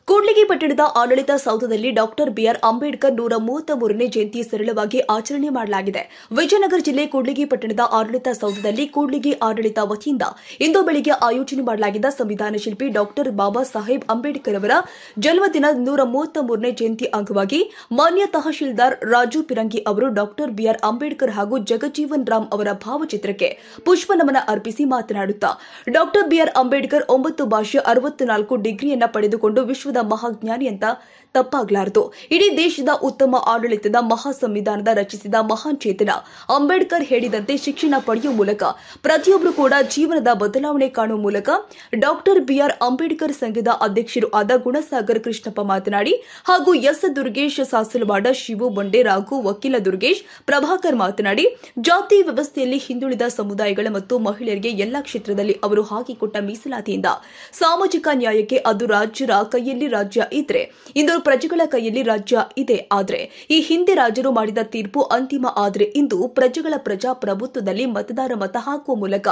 ಕೂಡ್ಲಿಗಿ ಪಟ್ಟಣದ ಆಡಳಿತ ಸೌಧದಲ್ಲಿ ಡಾಕ್ಟರ್ ಬಿಆರ್ ಅಂಬೇಡ್ಕರ್ 133ನೇ ಜಯಂತಿ ಸರಳವಾಗಿ ಆಚರಣೆ ಮಾಡಲಾಗಿದೆ. ವಿಜಯನಗರ ಜಿಲ್ಲೆ ಕೂಡ್ಲಿಗಿ ಪಟ್ಟಣದ ಆಡಳಿತ ಸೌಧದಲ್ಲಿ ಕೂಡ್ಲಿಗಿ ಆಡಳಿತ ವತಿಯಿಂದ ಇಂದು ಬೆಳಗ್ಗೆ ಆಯೋಜನೆ ಮಾಡಲಾಗಿದ್ದ ಸಂವಿಧಾನ ಶಿಲ್ಪಿ ಡಾಕ್ಟರ್ ಬಾಬಾ ಸಾಹೇಬ್ ಅಂಬೇಡ್ಕರ್ ಅವರ ಜನ್ಮದಿನ 133ನೇ ಜಯಂತಿ ಅಂಗವಾಗಿ ಮಾನ್ಯ ತಹಶೀಲ್ದಾರ್ ರಾಜು ಪಿರಂಗಿ ಅವರು ಡಾಕ್ಟರ್ ಬಿಆರ್ ಅಂಬೇಡ್ಕರ್ ಹಾಗೂ ಜಗಜೀವನ್ ರಾಮ್ ಅವರ ಭಾವಚಿತ್ರಕ್ಕೆ ಪುಷ್ಪ ನಮನ ಅರ್ಪಿಸಿ ಮಾತನಾಡುತ್ತಾ ಡಾಕ್ಟರ್ ಬಿಆರ್ ಅಂಬೇಡ್ಕರ್ 9 ಭಾಷೆ 64 ಡಿಗ್ರಿಯನ್ನ ಪಡೆದುಕೊಂಡು ವಿಶ್ವದ ಮಹಾಜ್ಞಾನಿ ಅಂತ ತಪ್ಪಾಗಲಾರದು. ಇಡೀ ದೇಶದ ಉತ್ತಮ ಆಡಳಿತದ ಮಹಾ ಸಂವಿಧಾನದ ರಚಿಸಿದ ಮಹಾನ್ ಚೇತನ ಅಂಬೇಡ್ಕರ್ ಹೇಳಿದಂತೆ ಶಿಕ್ಷಣ ಪಡೆಯುವ ಮೂಲಕ ಪ್ರತಿಯೊಬ್ಬರು ಕೂಡ ಜೀವನದ ಬದಲಾವಣೆ ಕಾಣುವ ಮೂಲಕ ಡಾಕ್ಟರ್ ಬಿಆರ್ ಅಂಬೇಡ್ಕರ್ ಸಂಘದ ಅಧ್ಯಕ್ಷರು ಆದ ಗುಣಸಾಗರ್ ಕೃಷ್ಣಪ್ಪ ಮಾತನಾಡಿ ಹಾಗೂ ಎಸ್ ದುರ್ಗೇಶ್ ಸಾಸಲವಾಡ ಶಿವು ಬಂಡೆ ರಾಘು ವಕೀಲ ದುರ್ಗೇಶ್ ಪ್ರಭಾಕರ್ ಮಾತನಾಡಿ ಜಾತಿ ವ್ಯವಸ್ಥೆಯಲ್ಲಿ ಹಿಂದುಳಿದ ಸಮುದಾಯಗಳ ಮತ್ತು ಮಹಿಳೆಯರಿಗೆ ಎಲ್ಲಾ ಕ್ಷೇತ್ರದಲ್ಲಿ ಅವರು ಹಾಕಿಕೊಟ್ಟ ಮೀಸಲಾತಿಯಿಂದ ಸಾಮಾಜಿಕ ನ್ಯಾಯಕ್ಕೆ ಅದು ರಾಜ್ಯರ ಕೈಯಲ್ಲಿ ರಾಜ್ಯ ಇದ್ರೆ ಇಂದು ಪ್ರಜೆಗಳ ಕೈಯಲ್ಲಿ ರಾಜ್ಯ ಇದೆ. ಆದರೆ ಈ ಹಿಂದೆ ರಾಜರು ಮಾಡಿದ ತೀರ್ಪು ಅಂತಿಮ ಆದರೆ ಇಂದು ಪ್ರಜೆಗಳ ಪ್ರಜಾಪ್ರಭುತ್ವದಲ್ಲಿ ಮತದಾರ ಮತ ಹಾಕುವ ಮೂಲಕ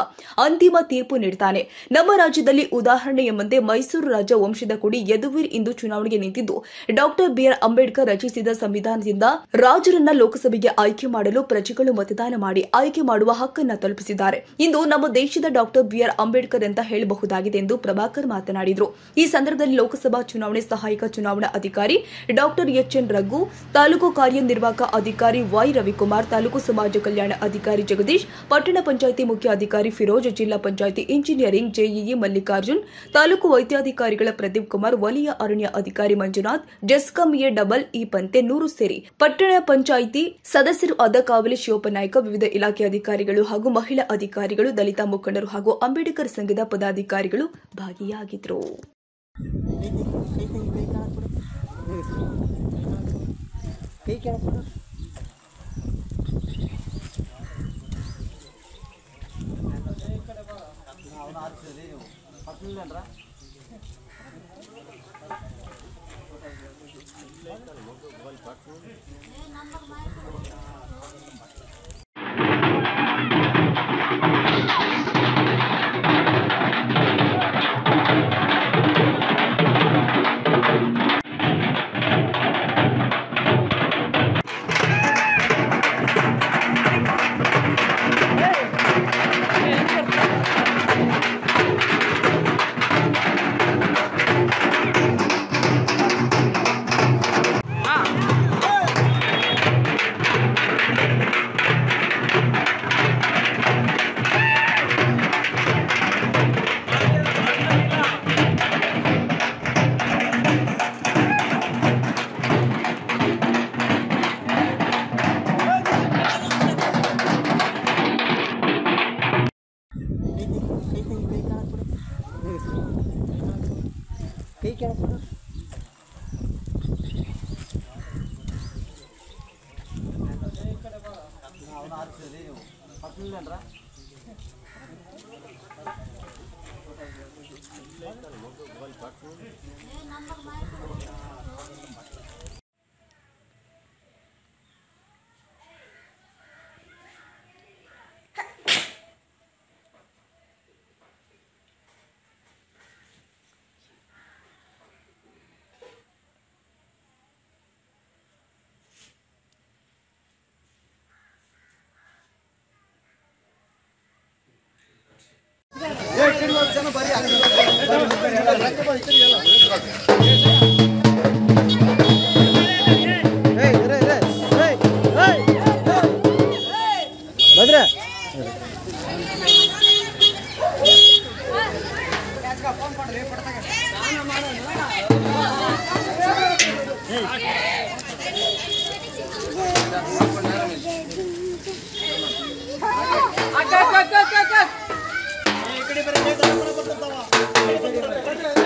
ಅಂತಿಮ ತೀರ್ಪು ನೀಡುತ್ತಾನೆ. ನಮ್ಮ ರಾಜ್ಯದಲ್ಲಿ ಉದಾಹರಣೆ ಎಂಬಂತೆ ಮೈಸೂರು ರಾಜ ವಂಶದ ಕುಡಿ ಯದುವೀರ್ ಇಂದು ಚುನಾವಣೆಗೆ ನಿಂತಿದ್ದು ಡಾಕ್ಟರ್ ಬಿಆರ್ ಅಂಬೇಡ್ಕರ್ ರಚಿಸಿದ ಸಂವಿಧಾನದಿಂದ ರಾಜರನ್ನ ಲೋಕಸಭೆಗೆ ಆಯ್ಕೆ ಮಾಡಲು ಪ್ರಜೆಗಳು ಮತದಾನ ಮಾಡಿ ಆಯ್ಕೆ ಮಾಡುವ ಹಕ್ಕನ್ನು ತಲುಪಿಸಿದ್ದಾರೆ. ಇಂದು ನಮ್ಮ ದೇಶದ ಡಾಕ್ಟರ್ ಬಿಆರ್ ಅಂಬೇಡ್ಕರ್ ಅಂತ ಹೇಳಬಹುದಾಗಿದೆ ಎಂದು ಪ್ರಭಾಕರ್ ಮಾತನಾಡಿದರು. ಈ ಸಂದರ್ಭದಲ್ಲಿ ಲೋಕಸಭಾ ಚುನಾವಣೆ ಸಹಾಯಕ ಚುನಾವಣಾ ಅಧಿಕಾರಿ ಡಾಕ್ಟರ್ ಎಚ್ಎನ್ ರಘು, ತಾಲೂಕು ಕಾರ್ಯನಿರ್ವಾಹಕ ಅಧಿಕಾರಿ ವೈ ರವಿಕುಮಾರ್, ತಾಲೂಕು ಸಮಾಜ ಕಲ್ಯಾಣ ಅಧಿಕಾರಿ ಜಗದೀಶ್, ಪಟ್ಟಣ ಪಂಚಾಯಿತಿ ಮುಖ್ಯ ಅಧಿಕಾರಿ ಫಿರೋಜ್, ಜಿಲ್ಲಾ ಪಂಚಾಯಿತಿ ಇಂಜಿನಿಯರಿಂಗ್ ಜೆಇಇ ಮಲ್ಲಿಕಾರ್ಜುನ್, ತಾಲೂಕು ವೈದ್ಯಾಧಿಕಾರಿಗಳ ಪ್ರದೀಪ್ ಕುಮಾರ್, ವಲಯ ಅರಣ್ಯ ಅಧಿಕಾರಿ ಮಂಜುನಾಥ್, ಜೆಸ್ಕಾಂ ಎ ಪಂತೆ ನೂರು ಸೇರಿ ಪಟ್ಟಣ ಪಂಚಾಯಿತಿ ಸದಸ್ಯರು ಆದ ಕಾವಲಿ ಶಿವಪ್ಪನಾಯ್ಕ, ವಿವಿಧ ಇಲಾಖೆ ಅಧಿಕಾರಿಗಳು ಹಾಗೂ ಮಹಿಳಾ ಅಧಿಕಾರಿಗಳು, ದಲಿತ ಮುಖಂಡರು ಹಾಗೂ ಅಂಬೇಡ್ಕರ್ ಸಂಘದ ಪದಾಧಿಕಾರಿಗಳು ಭಾಗಿಯಾಗಿದ್ದರು. ಇकडे